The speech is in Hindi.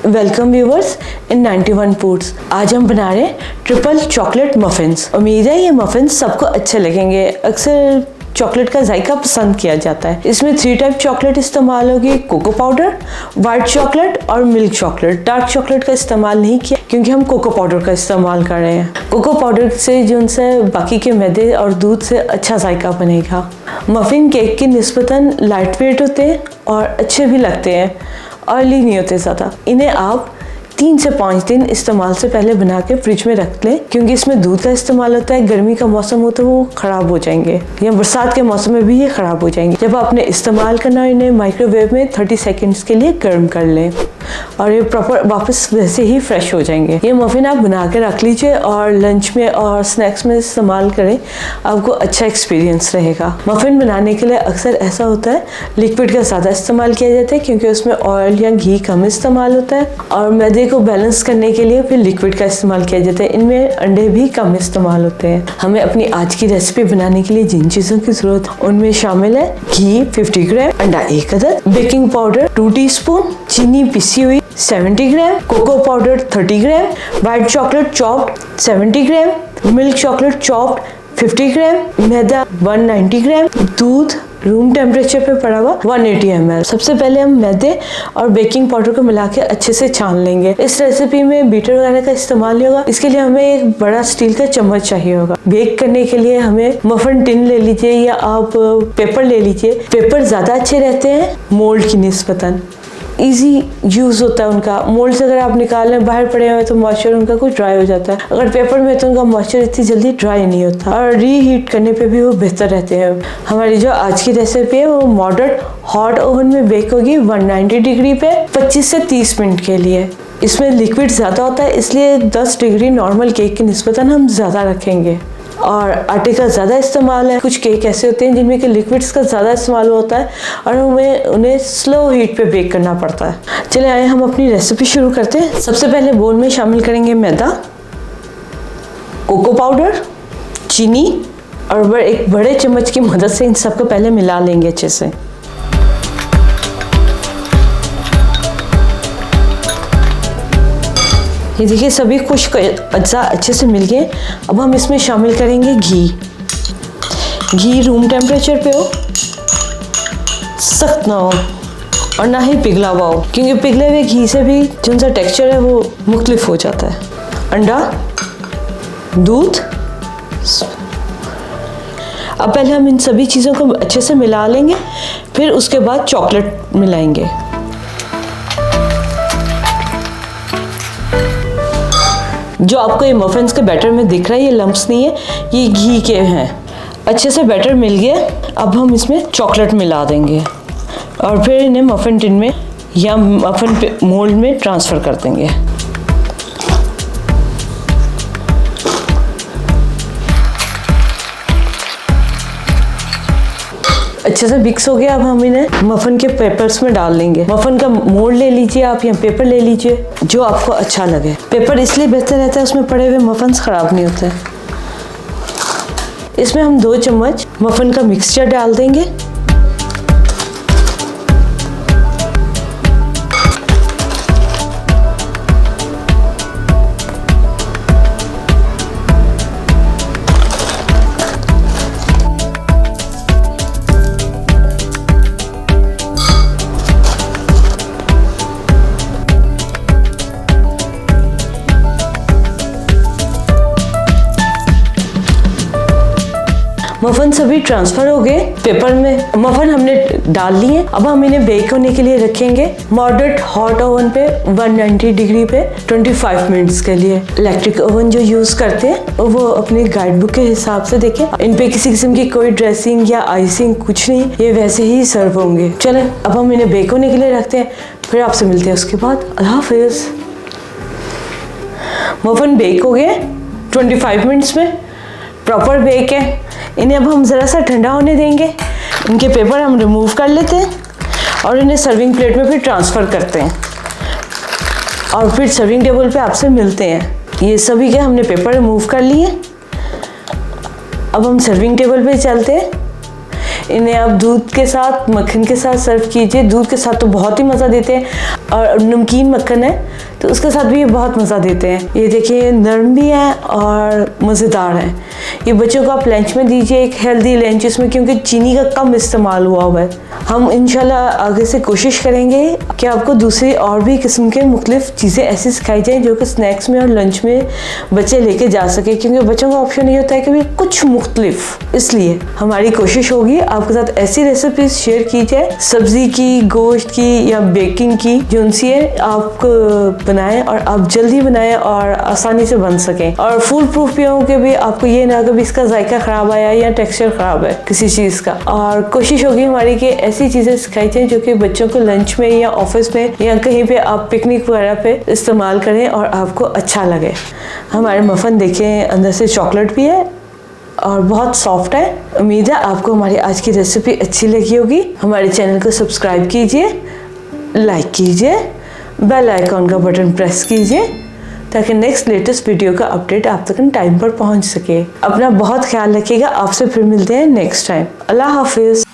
वेलकम व्यूवर्स इन 91 फूड्स। आज हम बना रहे हैं ट्रिपल चॉकलेट मफिन्स। उम्मीद है ये मफिन्स सबको अच्छे लगेंगे। अक्सर चॉकलेट का जायका पसंद किया जाता है। इसमें 3 टाइप चॉकलेट इस्तेमाल होगी, कोको पाउडर, व्हाइट चॉकलेट और मिल्क चॉकलेट। डार्क चॉकलेट का इस्तेमाल नहीं किया क्योंकि हम कोको पाउडर का इस्तेमाल कर रहे हैं। कोको पाउडर से जो उनसे बाकी के मैदे और दूध से अच्छा जायका बनेगा। मफिन केक की निस्बतन लाइट वेट होते हैं और अच्छे भी लगते हैं, ऑयली नहीं होते ज़्यादा। इन्हें आप 3 से 5 दिन इस्तेमाल से पहले बना के फ्रिज में रख लें क्योंकि इसमें दूध का इस्तेमाल होता है। गर्मी का मौसम हो तो वो ख़राब हो जाएंगे, या बरसात के मौसम में भी ये ख़राब हो जाएंगे। जब आपने इस्तेमाल करना, इन्हें माइक्रोवेव में 30 सेकंड्स के लिए गर्म कर लें और ये प्रॉपर वापस वैसे ही फ्रेश हो जाएंगे। ये मफिन आप बना के रख लीजिए और लंच में और स्नैक्स में इस्तेमाल करें, आपको अच्छा एक्सपीरियंस रहेगा। मफिन बनाने के लिए अक्सर ऐसा होता है लिक्विड का ज़्यादा इस्तेमाल किया जाता है क्योंकि उसमें ऑयल या घी कम इस्तेमाल होता है, और मैदे को बैलेंस करने के लिए फिर लिक्विड का इस्तेमाल किया जाता है। इनमें अंडे भी कम इस्तेमाल होते हैं। हमें अपनी आज की रेसिपी बनाने के लिए जिन चीज़ों की ज़रूरत है उनमें शामिल है घी 50 ग्राम, अंडा 1 अदद, बेकिंग पाउडर 2 टीस्पून, चीनी पिसी हुई 70 ग्राम, कोको पाउडर 30 ग्राम, व्हाइट चॉकलेट चॉप्ड 70 ग्राम, मिल्क चॉकलेट चॉप्ड 50 ग्राम, मैदा 190 ग्राम, दूध रूम टेम्परेचर पे पड़ा हुआ 180 ml। सबसे पहले हम मैदे और बेकिंग पाउडर को मिला के अच्छे से छान लेंगे। इस रेसिपी में बीटर वगैरह का इस्तेमाल नहीं होगा, इसके लिए हमें एक बड़ा स्टील का चम्मच चाहिए होगा। बेक करने के लिए हमें मफिन टिन ले लीजिए या आप पेपर ले लीजिए। पेपर ज़्यादा अच्छे रहते हैं मोल्ड की निस्बतन, इजी यूज़ होता है उनका। मोल्ड से अगर आप निकालें बाहर पड़े हुए तो मॉइस्चर उनका कुछ ड्राई हो जाता है, अगर पेपर में तो उनका मॉइस्चर इतनी जल्दी ड्राई नहीं होता और रीहीट करने पे भी वो बेहतर रहते हैं। हमारी जो आज की रेसिपी है वो मॉडरेट हॉट ओवन में बेक होगी 190 डिग्री पे 25 से 30 मिनट के लिए। इसमें लिक्विड ज़्यादा होता है इसलिए 10 डिग्री नॉर्मल केक की निस्बतन हम ज़्यादा रखेंगे, और आटे का ज़्यादा इस्तेमाल है। कुछ केक ऐसे होते हैं जिनमें कि लिक्विड्स का ज़्यादा इस्तेमाल होता है और हमें उन्हें स्लो हीट पे बेक करना पड़ता है। चले आए हम अपनी रेसिपी शुरू करते हैं। सबसे पहले बोल में शामिल करेंगे मैदा, कोको पाउडर, चीनी, और एक बड़े चम्मच की मदद से इन सबको पहले मिला लेंगे अच्छे से। ये देखिए सभी कुछ अज्जा अच्छे से मिल गए। अब हम इसमें शामिल करेंगे घी। घी रूम टेम्परेचर पे हो, सख्त ना हो और ना ही पिघला हुआ हो क्योंकि पिघले हुए घी से भी जो उनका टेक्सचर है वो मुख्तलिफ हो जाता है। अंडा, दूध। अब पहले हम इन सभी चीज़ों को अच्छे से मिला लेंगे, फिर उसके बाद चॉकलेट मिलाएंगे। जो आपको ये मफिन्स के बैटर में दिख रहा है ये लम्प्स नहीं है, ये घी के हैं। अच्छे से बैटर मिल गया। अब हम इसमें चॉकलेट मिला देंगे और फिर इन्हें मफिन टिन में या मफिन मोल्ड में ट्रांसफ़र कर देंगे। अच्छे से मिक्स हो गया। अब हम इन्हें मफिन के पेपर्स में डाल लेंगे। मफिन का मोल्ड ले लीजिए आप या पेपर ले लीजिए जो आपको अच्छा लगे। पेपर इसलिए बेहतर रहता है उसमें पड़े हुए मफिन्स ख़राब नहीं होते। इसमें हम 2 चम्मच मफिन का मिक्सचर डाल देंगे। मफिन सभी ट्रांसफ़र हो गए पेपर में। मफिन हमने डाल लिए। अब हम इन्हें बेक होने के लिए रखेंगे मॉडरेट हॉट ओवन पे 190 डिग्री पे 25 मिनट्स के लिए। इलेक्ट्रिक ओवन जो यूज़ करते हैं वो अपने गाइड बुक के हिसाब से देखें, इन पे किसी किस्म की कोई ड्रेसिंग या आइसिंग कुछ नहीं, ये वैसे ही सर्व होंगे। चलें अब हम इन्हें बेक होने के लिए रखते हैं, फिर आपसे मिलते हैं उसके बाद। अल्लाह हाफिज़। मफिन बेक हो गए 25 मिनट्स में, प्रॉपर बेक है। इन्हें अब हम ज़रा सा ठंडा होने देंगे। इनके पेपर हम रिमूव कर लेते हैं और इन्हें सर्विंग प्लेट में फिर ट्रांसफ़र करते हैं और फिर सर्विंग टेबल पे आपसे मिलते हैं। ये सभी के हमने पेपर रिमूव कर लिए। अब हम सर्विंग टेबल पे चलते हैं। इन्हें आप दूध के साथ, मक्खन के साथ सर्व कीजिए। दूध के साथ तो बहुत ही मज़ा देते हैं, और नमकीन मक्खन है तो उसके साथ भी ये बहुत मज़ा देते हैं। ये देखिए नरम भी है और मज़ेदार है। ये बच्चों को आप लंच में दीजिए, एक हेल्दी लंच इसमें, क्योंकि चीनी का कम इस्तेमाल हुआ है। हम इंशाल्लाह आगे से कोशिश करेंगे कि आपको दूसरी और भी किस्म के मुख्तलिफ चीज़ें ऐसी सिखाई जाए जो कि स्नैक्स में और लंच में बच्चे लेके जा सके, क्योंकि बच्चों का ऑप्शन ये होता है कि भी कुछ मुख्तलिफ। इसलिए हमारी कोशिश होगी आपके साथ ऐसी रेसिपीज शेयर की जाए, सब्जी की, गोश्त की या बेकिंग की, जो उनसे आप बनाएं और आप जल्दी बनाएं और आसानी से बन सकें, और फूल प्रूफ भी हो कि भी आपको ये ना कि इसका जायका खराब आया या टेक्सचर खराब है किसी चीज़ का। और कोशिश होगी हमारी कि ऐसी चीज़ें सिखाई जाए जो कि बच्चों को लंच में या ऑफिस में या कहीं पे आप पिकनिक वगैरह पे इस्तेमाल करें और आपको अच्छा लगे। हमारे मफ़न देखें अंदर से चॉकलेट भी है और बहुत सॉफ्ट है। उम्मीद है आपको हमारी आज की रेसिपी अच्छी लगी होगी। हमारे चैनल को सब्सक्राइब कीजिए, लाइक कीजिए, बेल आइकॉन का बटन प्रेस कीजिए ताकि नेक्स्ट लेटेस्ट वीडियो का अपडेट आप तक टाइम पर पहुंच सके। अपना बहुत ख्याल रखिएगा। आपसे फिर मिलते हैं नेक्स्ट टाइम। अल्लाह हाफिज़।